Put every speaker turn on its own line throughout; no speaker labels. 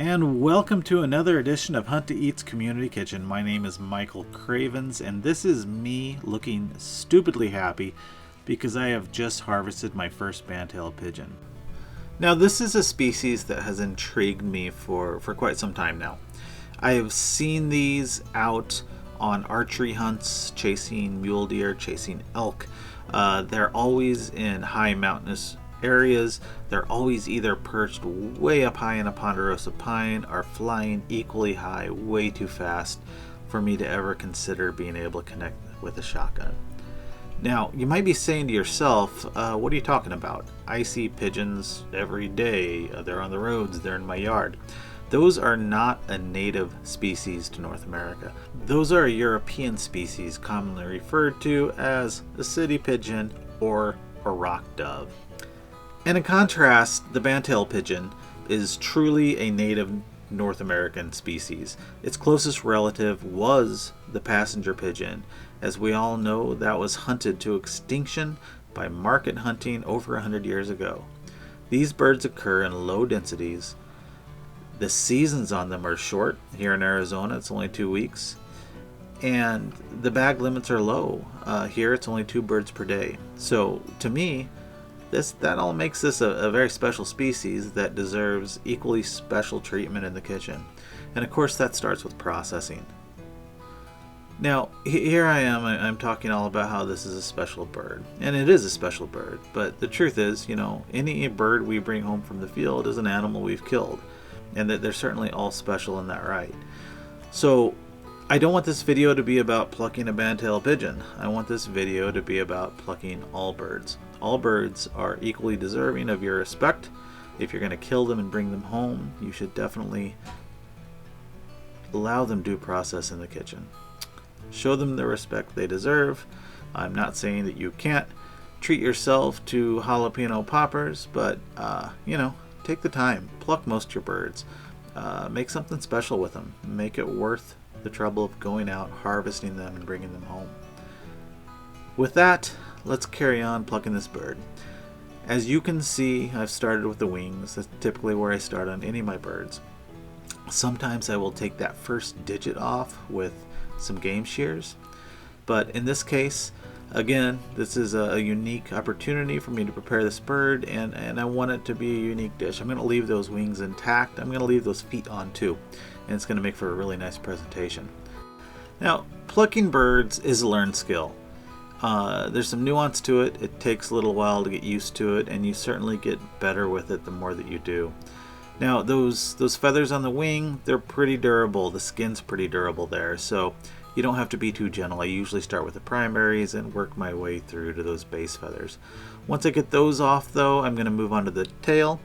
And welcome to another edition of Hunt to Eat's Community Kitchen. My name is Michael Cravens, and this is me looking stupidly happy because I have just harvested my first Bantal Pigeon. Now, this is a species that has intrigued me for quite some time now. I have seen these out on archery hunts, chasing mule deer, chasing elk. They're always in high mountainous areas. They're always either perched way up high in a ponderosa pine or flying equally high way too fast for me to ever consider being able to connect with a shotgun. Now, you might be saying to yourself, what are you talking about? I see pigeons every day. They're on the roads. They're in my yard. Those are not a native species to North America. Those are a European species commonly referred to as a city pigeon or a rock dove. And in contrast, the Bantal pigeon is truly a native North American species. Its closest relative was the passenger pigeon. As we all know, that was hunted to extinction by market hunting over 100 years ago. These birds occur in low densities. The seasons on them are short. Here in Arizona, it's only 2 weeks. And the bag limits are low. Here, it's only 2 birds per day. So, to me, that all makes this a very special species that deserves equally special treatment in the kitchen. And of course, that starts with processing. Now, here I am, I'm talking all about how this is a special bird. And it is a special bird. But the truth is, any bird we bring home from the field is an animal we've killed. And that they're certainly all special in that right. So, I don't want this video to be about plucking a Bantal pigeon. I want this video to be about plucking all birds. All birds are equally deserving of your respect. If you're going to kill them and bring them home, you should definitely allow them due process in the kitchen. Show them the respect they deserve. I'm not saying that you can't treat yourself to jalapeno poppers, but, take the time. Pluck most of your birds. Make something special with them. Make it worth the trouble of going out, harvesting them, and bringing them home. With that, let's carry on plucking this bird. As you can see, I've started with the wings. That's typically where I start on any of my birds. Sometimes I will take that first digit off with some game shears, but in this case, again, this is a unique opportunity for me to prepare this bird, and I want it to be a unique dish. I'm going to leave those wings intact. I'm going to leave those feet on too, and it's going to make for a really nice presentation. Now, plucking birds is a learned skill. There's some nuance to it. It takes a little while to get used to it, and you certainly get better with it the more that you do. Now, those feathers on the wing, they're pretty durable. The skin's pretty durable there, so you don't have to be too gentle. I usually start with the primaries and work my way through to those base feathers. Once I get those off, though, I'm going to move on to the tail.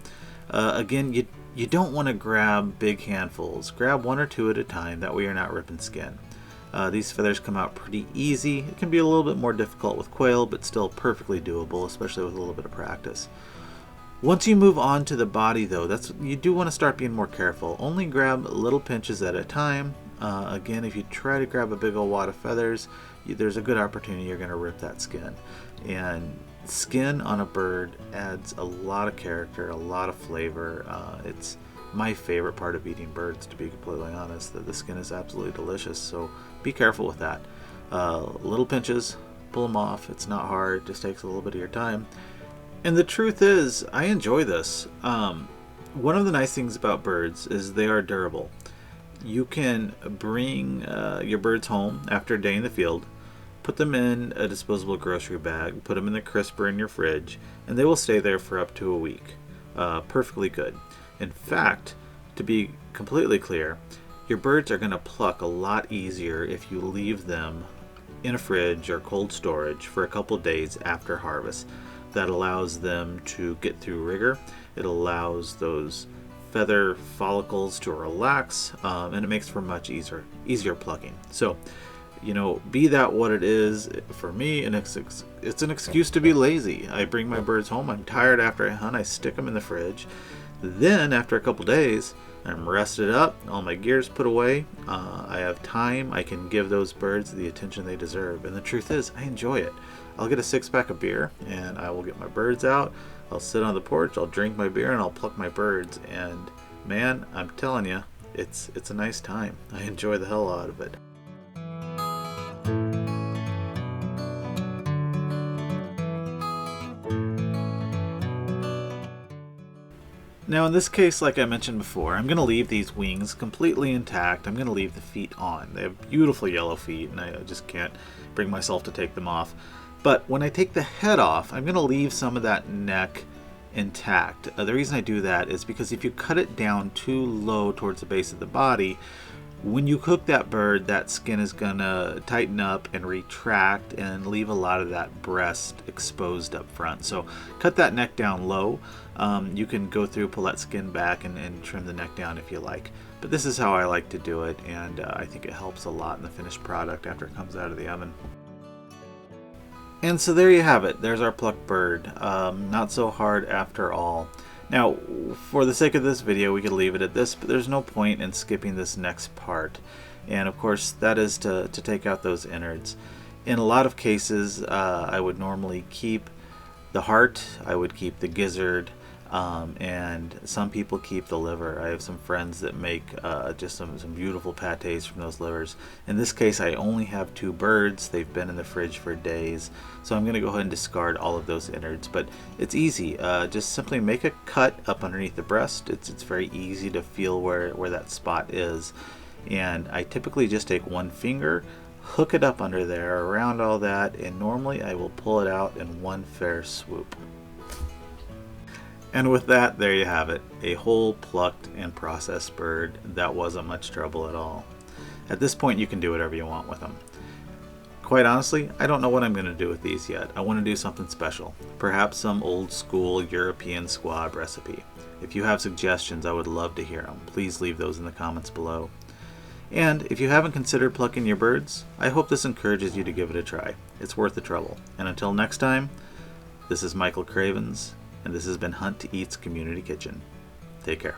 Again, you don't want to grab big handfuls. Grab 1 or 2 at a time. That way you're not ripping skin. These feathers come out pretty easy. It can be a little bit more difficult with quail, but still perfectly doable, especially with a little bit of practice. Once you move on to the body, though, you do want to start being more careful. Only grab little pinches at a time. Again, if you try to grab a big old wad of feathers, there's a good opportunity you're going to rip that skin. And skin on a bird adds a lot of character, a lot of flavor. It's my favorite part of eating birds, to be completely honest. The skin is absolutely delicious, so be careful with that. Little pinches, pull them off. It's not hard, it just takes a little bit of your time. And the truth is, I enjoy this. One of the nice things about birds is they are durable. You can bring your birds home after a day in the field, put them in a disposable grocery bag, put them in the crisper in your fridge, and they will stay there for up to a week. Perfectly good. In fact, to be completely clear, your birds are going to pluck a lot easier if you leave them in a fridge or cold storage for a couple days after harvest. That allows them to get through rigor. It allows those feather follicles to relax, and it makes for much easier plucking. So, be that what it is, for me, it's an excuse to be lazy. I bring my birds home, I'm tired after I hunt, I stick them in the fridge. Then, after a couple days, I'm rested up, all my gear's put away, I have time, I can give those birds the attention they deserve. And the truth is, I enjoy it. I'll get a 6-pack of beer, and I will get my birds out, I'll sit on the porch, I'll drink my beer, and I'll pluck my birds, and man, I'm telling you, it's a nice time. I enjoy the hell out of it. Now in this case, like I mentioned before, I'm going to leave these wings completely intact. I'm going to leave the feet on. They have beautiful yellow feet, and I just can't bring myself to take them off. But when I take the head off, I'm going to leave some of that neck intact. The reason I do that is because if you cut it down too low towards the base of the body, when you cook that bird, that skin is going to tighten up and retract and leave a lot of that breast exposed up front. So cut that neck down low. You can go through, pull that skin back, and trim the neck down if you like. But this is how I like to do it, and I think it helps a lot in the finished product after it comes out of the oven. And so there you have it. There's our plucked bird. Not so hard after all. Now, for the sake of this video, we could leave it at this, but there's no point in skipping this next part. And of course, that is to take out those innards. In a lot of cases, I would normally keep the heart, I would keep the gizzard, and some people keep the liver. I have some friends that make just some beautiful patés from those livers. In this case, I only have 2 birds. They've been in the fridge for days, so I'm going to go ahead and discard all of those innards. But it's easy. Just simply make a cut up underneath the breast. It's very easy to feel where that spot is. And I typically just take one finger, hook it up under there, around all that, and normally I will pull it out in one fair swoop. And with that, there you have it, a whole plucked and processed bird. That wasn't much trouble at all. At this point, you can do whatever you want with them. Quite honestly, I don't know what I'm going to do with these yet. I want to do something special, perhaps some old school European squab recipe. If you have suggestions, I would love to hear them. Please leave those in the comments below. And if you haven't considered plucking your birds, I hope this encourages you to give it a try. It's worth the trouble. And until next time, this is Michael Cravens, and this has been Hunt to Eat's Community Kitchen. Take care.